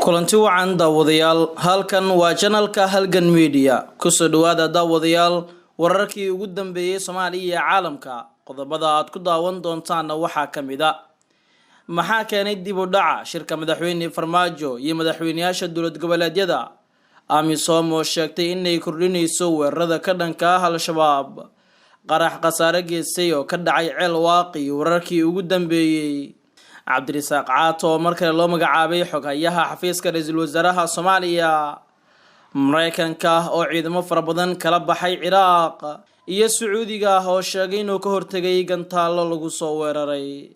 kulanti wacan daawadayaal halkan waa channelka Halgan Media kusoo dhawaada daawadayaal wararkii ugu dambeeyay Soomaaliya iyo caalamka qodobada aad ku daawan doontaan waxaa kamid ah maxaa keenay dib u dhaca shirka madaxweyne Farmaajo iyo madaxweynayaasha dowlad goboleedyada AMISOM oo sheegtay inay kordhinayso weerarada ka dhanka ah Al-Shabaab qarax qasaare geystay oo ka dhacay ceel waaqi wararkii ugu dambeeyay Cabdirasaaq Caato markale loo magacaabay xogayaha xafiiska ra'iisul wasaaraha Soomaaliya Mareykanka oo ciidamo fara badan kala baxay Ciraaq iyo Sacuudiga oo sheegay inuu ka hortagay gantaalo lagu soo weeraray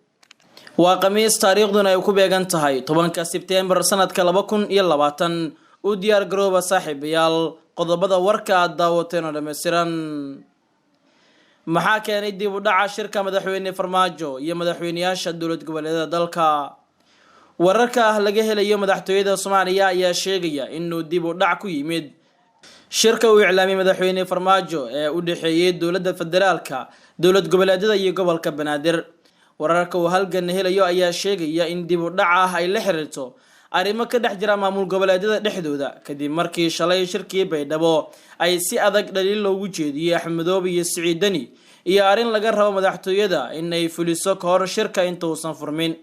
waa Khamiis taariikhduna ay ku beegan tahay 10 Sebtembar sanadka 2020 u diyaar garooba saaxiibayaal qodobada warka aad daawateen oo dhameystiran maxaa keenay dib u dhaca shirka madaxweyne Farmaajo iyo madaxweynayaasha dowlad goboleedyada dalka wararka laga helayo madaxtooyada Soomaaliya ayaa sheegaya inuu dib u dhac ku yimid shirka uu iclaamiyay madaxweyne Farmaajo ee u dhaxeeyay dowladda federaalka dowlad goboleedyada iyo gobolka Banaadir wararka uu halgan helayo ayaa sheegaya in dib u dhaca ay la xiriirto arrimo ka dhex jira maamul goboleedyada dhexdooda kadib markii shalay shirkii Baydhabo ay si adag dhaliil loogu jeediyay Axmedoobe iyo Siciidani iyo arrin laga rabo madaxtooyada inay fuliso ka hor shirka inta uusan furmin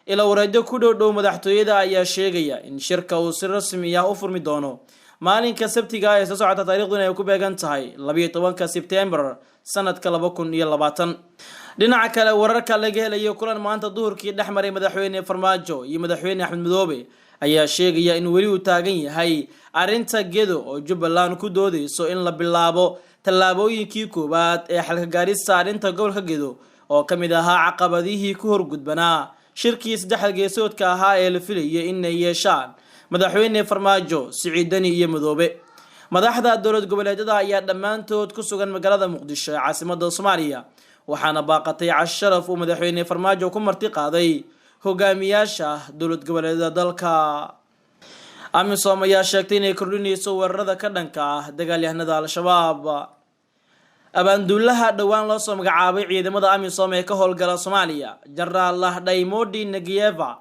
ila wareedyo ku dhow madaxtooyada ayaa sheegaya in shirka uu si rasmi ah u furmi doono maalinka Sabtiga ee soo socota taariikhduna ay ku beegan tahay 12 Sebtembar sanadka 2020 dhinaca kale wararka laga helayo kulan maanta duhurkii dhaxmaray madaxweyne Farmaajo iyo madaxweyne Axmed Madoobe ayaa sheegaya in wali uu taagan yahay arinta gedo oo Jubbaland ku doodayso in la bilaabo tallaabooyinkii koobaad ee xalka gaarista arinta gobolka gedo oo kamid ahaa caqabadihii ku horgudbanaa shirkii saddex geesoodka ahaa ee la filayay inay yeeshaan madaxweyne Farmaajo Siciidani iyo Madoobe madaxda dowlad goboleedyada ayaa dhamaantood ku sugan magaalada Muqdisho ee caasimadda Soomaaliya waxaana baaqatay casharaf uu madaxweyne Farmaajo ku marti qaaday hogaamiyaasha dowlad goboleedyada dalka AMISOM ayaa sheegtay inay kordhinayso weerarada ka dhanka ah dagaalyahanada Al-Shabaab abaanduulaha dhawaan loo soo magacaabay ciidamada AMISOM ee ka howlgala Soomaaliya General Daymodi Nagiyeva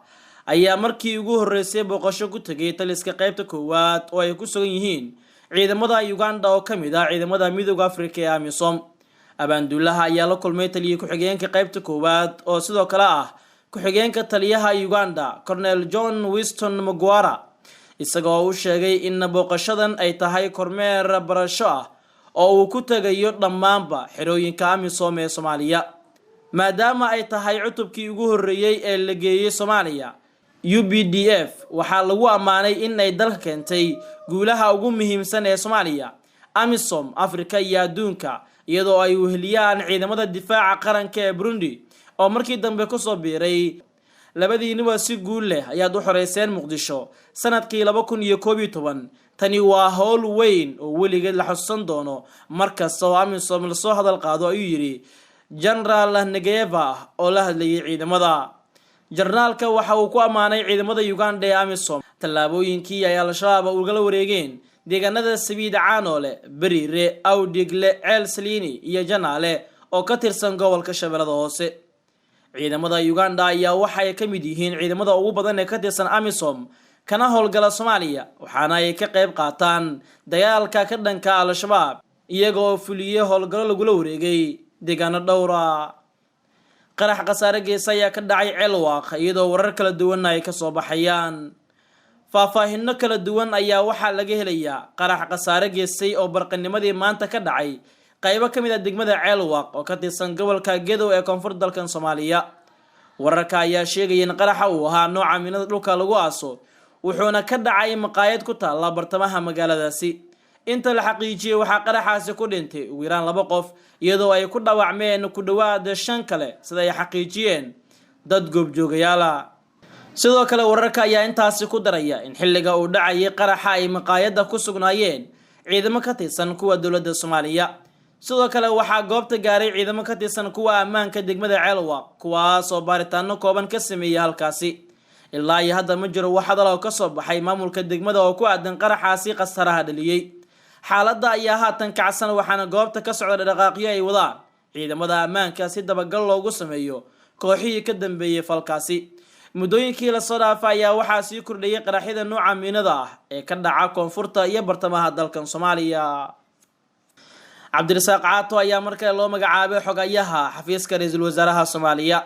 ayaa markii ugu horeysay booqasho ku tagay taliska qaybta koowaad oo ay ku sugan yihiin ciidamada Uganda oo kamid ah ciidamada Midowga Afrika ee AMISOM abaanduulaha ayaa la kulmay taliye ku-xigeenka qaybta koowaad oo sidoo kale ah ku-xigeenka taliyaha Uganda Colonel John Winston Magwara isagoo uu sheegay in booqashadan ay tahay kormeer barasho ah oo uu ku tagayo dhammaanba xerooyinka AMISOM ee Soomaaliya maadaama ay tahay cutubkii ugu horeeyay ee la geeyay Soomaaliya UPDF waxaa lagu amaanay in ay dalka keentay guulaha ugu muhiimsan ee Soomaaliya AMISOM Afrika iyo adduunka iyadoo ay weheliyaan ciidamada difaaca qaranka ee Burundi oo markii dambe ku soo biiray labadiinaba si guul leh ayaad u xoreyseen Muqdisho sanadkii 2011 tani waa hawl weyn oo weligeed la xusuusan doono markasta oo AMISOM la soo hadal qaado ayuu yiri General Nagiyeva oo la hadlayay ciidamada jarnaalka waxa uu ku amaanay ciidamada Uganda ee AMISOM tallaabooyinkii ay Al-Shabaab uga la wareegeen deegaanada Sabiid Caanoole Bariire Awdigle Ceel Saliini iyo Janaale oo ka tirsan gobolka Shabeellada Hoose ciidamada Uganda ayaa waxay ka mid yihiin ciidamada ugu badan ee ka tirsan AMISOM kana howlgala Soomaaliya waxaana ay ka qayb qaataan dagaalka ka dhanka Al-Shabaab iyagoo fuliyay howlgallo lagu la wareegay deegaano dhowra qarax qasaare geysay ayaa ka dhacay ceel waaqi iyadoo warar kala duwan ay ka soo baxayaan faahfaahinno kala duwan ayaa waxaa laga helayaa qarax qasaare geysay oo barqanimadii maanta ka dhacay qaybo kamid ah degmada ceel waaq oo ka tirsan gobolka Gedo ee koonfur dalkan Soomaaliya wararka ayaa sheegay in qaraxa uu ahaa nooca minada dhulka lagu aaso wuxuuna ka dhacay maqaayad ku taala bartamaha magaaladaasi inta la xaqiijiyay waxa qaraxaasi ku dhintay ugu yaraan 2 qof iyadoo ay ku dhaawacmeen ku dhawaad 5 kale sida ay xaqiijiyeen dad goobjoogayaal sidoo kale wararka ayaa intaasi ku daraya in xilliga uu dhacay qaraxa ay maqaayada ku sugnaayeen ciidamo ka tirsan kuwa dowladda Soomaaliya sidoo kale waxa goobta gaaray ciidamo ka tirsan kuwa ammaanka degmada Ceelwa kuwaas oo baaritaano kooban ka sameeyay halkaasi ilaa iyo hadda ma jiro wax hadal oo ka soo baxay maamulka degmada oo ku aadan qaraxaasi qasaraha dhaliyay xaaladda ayaa haatan kacsan waxaana goobta ka socda dhaqaaqyo ay wadaan ciidamada ammaanka si dabagal loogu sameeyo kooxihii ka dambeeyay falkaasi muddooyinkii la soo dhaafay ayaa waxaa sii kordhayay qaraxyada nooca miinada ah ee ka dhaca koonfurta iyo bartamaha dalkan Soomaaliya. Cabdirasaaq Caato ayaa markale loo magacaabay xogayaha xafiiska ra'iisul wasaaraha Soomaaliya.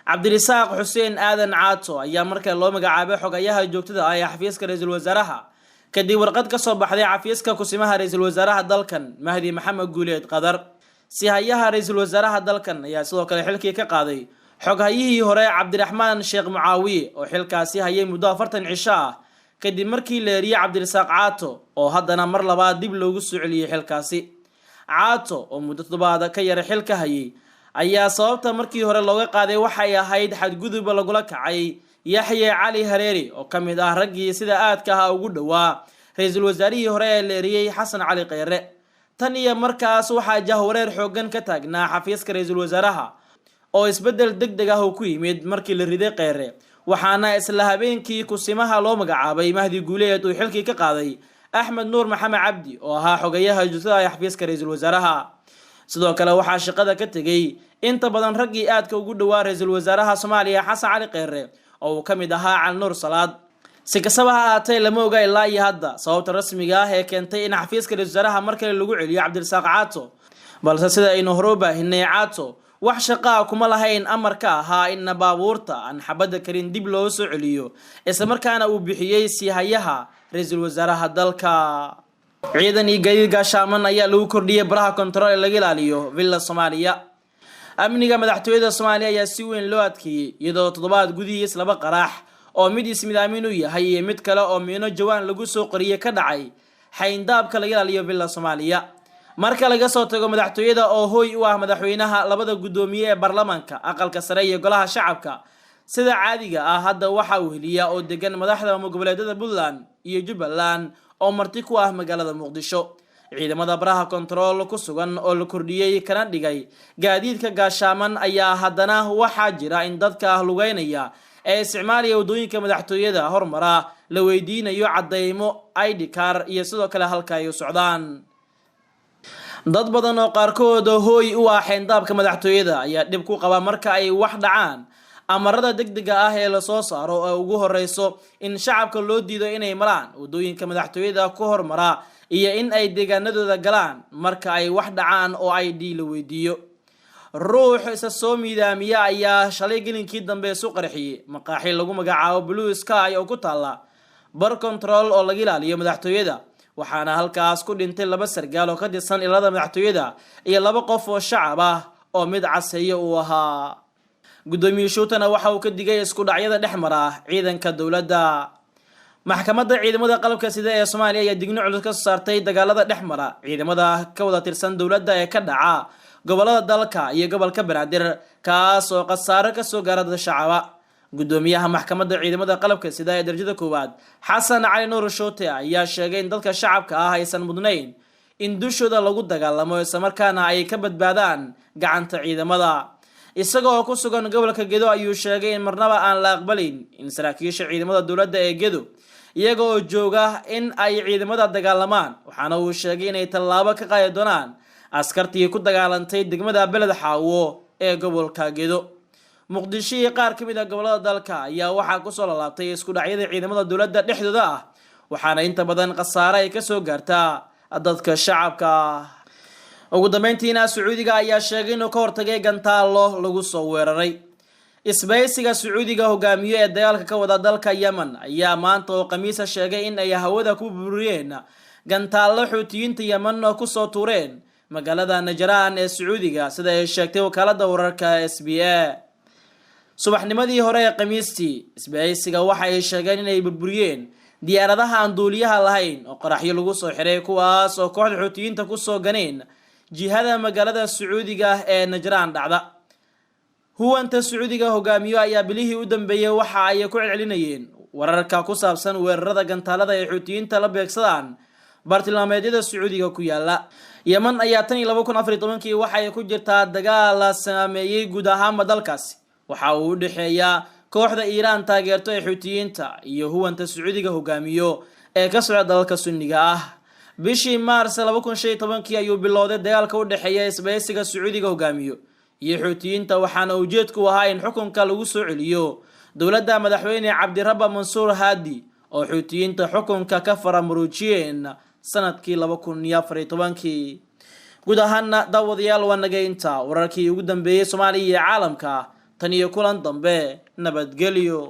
Cabdirasaaq Xuseen Aadan Caato ayaa markale loo magacaabay xogayaha joogtada ah ee xafiiska ra'iisul wasaaraha kadib warqad ka soo baxday xafiiska kusimaha ra'iisul wasaaraha dalkan Mahdi Maxamed Guuleed Qadar. Sihayaha ra'iisul wasaaraha dalkan ayaa sidoo kale xilkii ka qaaday xoghayihii hore Cabdiraxmaan Sheekh Mucaawiye oo xilkaasi hayay muddo 40 cisho ah kadib markii la eriyay Cabdirasaaq Caato oo haddana mar labaad dib loogu soo celiyay xilkaasi. Caato oo muddo 7 ka yar xilka hayay ayaa sababta markii hore looga qaaday waxay ahayd xadgudub lagula kacay Yaxye Cali Hareeri oo kamid ah raggii sida aadka ah ugu dhawaa ra'iisul wasaarihii hore ee la eriyay Xasan Cali Khayre. tan iyo markaas waxaa jahwareer xoogan ka taagnaa xafiiska ra'iisul wasaaraha oo isbedel degdeg ah ku yimid markii la riday Khayre, waxaana isla habeenkii kusimaha loo magacaabay Mahdi Guuleed uu xilkii ka qaaday Axmed Nuur Maxamed Cabdi oo ahaa xogayaha joogtada ah xafiiska ra'iisul wasaaraha. sidoo kale waxaa shaqada ka tagay inta badan raggii aadka ugu dhawaa ra'iisul wasaaraha Soomaaliya Xasan Cali Khayre oo uu kamid ahaa Cali Nuur Salaad. si kastaba ha ahaatee lama oga ilaa iyo hadda sababta rasmiga ah ee keentay in xafiiska ra'iisul wasaaraha markale lagu celiyo Cabdirasaaq Caato, balse sida aynu hore u baahinay Caato wax shaqo kuma lahayn amarka ahaa in baabuurta aan xabada karin dib loo soo celiyo isla markaana uu bixiyay sihayaha ra'iisul wasaaraha dalka. ciidan iyo gaadiid gaashaaman ayaa lagu kordhiyay baraha kontarool ee laga ilaaliyo Villa Soomaaliya. amniga madaxtooyada Soomaaliya ayaa si weyn loo adkeeyay iyadoo toddobaad gudihiis laba qarax oo mid ismidaamin u yahay iyo mid kale oo miino jawaan lagu soo qoriyay ka dhacay xayndaabka laga ilaaliyo Villa Soomaaliya. marka laga soo tago madaxtooyada oo hooy u ah madaxweynaha labada gudoomiye ee baarlamaanka aqalka sare iyo golaha shacabka sida caadiga ah hadda waxa uu heliyaa oo degan madaxda goboleedyada Puntland iyo Jubbaland oo marti ku ah magaalada Muqdisho. ciidamada baraha kontarool ku sugan oo la kordhiyay kana dhigay gaadiidka gaashaaman ayaa haddana waxaa jira in dadka lugeynaya ee isticmaalaya wadooyinka madaxtooyada hormara la weydiinayo cadeymo ID card iyo sidoo kale halka ay u socdaan. dad badan oo qaarkood hooy u ah xayndaabka madaxtooyada ayaa dib ku qaba marka ay wax dhacaan amarada degdega ah ee la soo saaro oo ugu horeyso in shacabka loo diido inay maraan wadooyinka madaxtooyada ku hormara iyo in ay deegaanadooda galaan marka ay wax dhacaan oo ID la weydiiyo. ruux isa soo miidaamiya ayaa shalay gelinkii dambe soo qarxiyay maqaaxi lagu magacaabo Blue Sky oo ku taala bar control oo laga ilaaliyo madaxtooyada, waxaana halkaas ku dhintay 2 sargaal oo ka tirsan ilaalada madaxtooyada iyo 2 qof oo shacab ah oo mid caseeyo uu ahaa. gudoomiye Shuutana waxa uu ka digay isku dhacyada dhexmara ciidanka dawladda. maxkamadda ciidamada qalabka sida ee Soomaaliya ayaa digniin culus ka saartay dagaalada dhexmara ciidamada ka wada tirsan dawladda ee ka dhaca gobolada dalka iyo gobolka Banaadir kaas oo qasaaro ka soo gaaray shacabka. gudoomiyaha maxkamadda ciidamada qalabka sida ee darajada koowaad Xasan Cali Nuur Shuute ayaa sheegay in dadka shacabka ah aysan mudnayn in dushooda lagu dagaalamo isla markaana ay ka badbaadaan gacanta ciidamada. isagoo ku sugan gobolka Gedo ayuu sheegay in marnaba aan la aqbalin in saraakiisha ciidamada dawladda ee Gedo iyaga oo jooga in ay ciidamada dagaalamaan, waxaana uu sheegay inay tallaabo ka qaadi doonaan askartii ku dagaalantay degmada Beled Xaawo ee gobolka Gedo. Muqdisho iyo qaar ka mid ah gobolada dalka ayaa waxaa ku soo laabtay isku dhacyada ciidamada dawladda dhexdooda ah, waxaana inta badan qasaare ay ka soo gaartaa dadka shacabka. ugu dambeyntiina Sacuudiga ayaa sheegay inuu ka hortagay gantaalo lagu soo weeraray. isbaysiga Sacuudiga hogaamiyo ee dagaalka ka wada dalka Yemen ayaa maanta oo Khamiis sheegay in ay hawada ku burburiyeen gantaalo Xuutiyiinta Yemen oo ku soo tuureen magaalada Najraan ee Sacuudiga sida ay sheegtay wakaalada wararka SBA. subaxnimadii hore ee Khamiistii isbaysiga waxa ay sheegeen in ay burburiyeen diyaaradaha aan duuliyaha lahayn oo qaraxyo lagu soo xiray kuwaas oo kooxda Xuutiyiinta ku soo ganeen jihada magaalada Sacuudiga ee Najraan dhacda. huwanta Sacuudiga hogaamiyo ayaa bilihii u dambeeyay waxa ay ku celcelinayeen wararka ku saabsan weerarada gantaalada ee Xuutiyiinta la beegsadaan bartilmaameedyada Sacuudiga ku yaala. Yemen ayaa tan 2014 waxa ay ku jirtaa dagaal saameeyay guud ahaan dalkaasi, waxa uu u dhexeeyaa kooxda Iiraan taageerto ee Xuutiyiinta iyo huwanta Sacuudiga hogaamiyo ee ka socda dalka Sunniga ah. bishii Maars 2015 ayuu bilowday dagaalka u dhexeeya isbaysiga Sacuudiga hogaamiyo iyo Xuutiyiinta, waxaana ujeedku ahaa in xukunka lagu soo celiyo dowladda madaxweyne Cabdirabbi Mansuur Haadi oo xuutiyiinta xukunka ka faramuruujiyeen sanadkii 2014. guud ahaan daawadayaal waa naga inta wararkii ugu dambeeyay Soomaaliya iyo caalamka tan iyo kulan dambe nabadgelyo.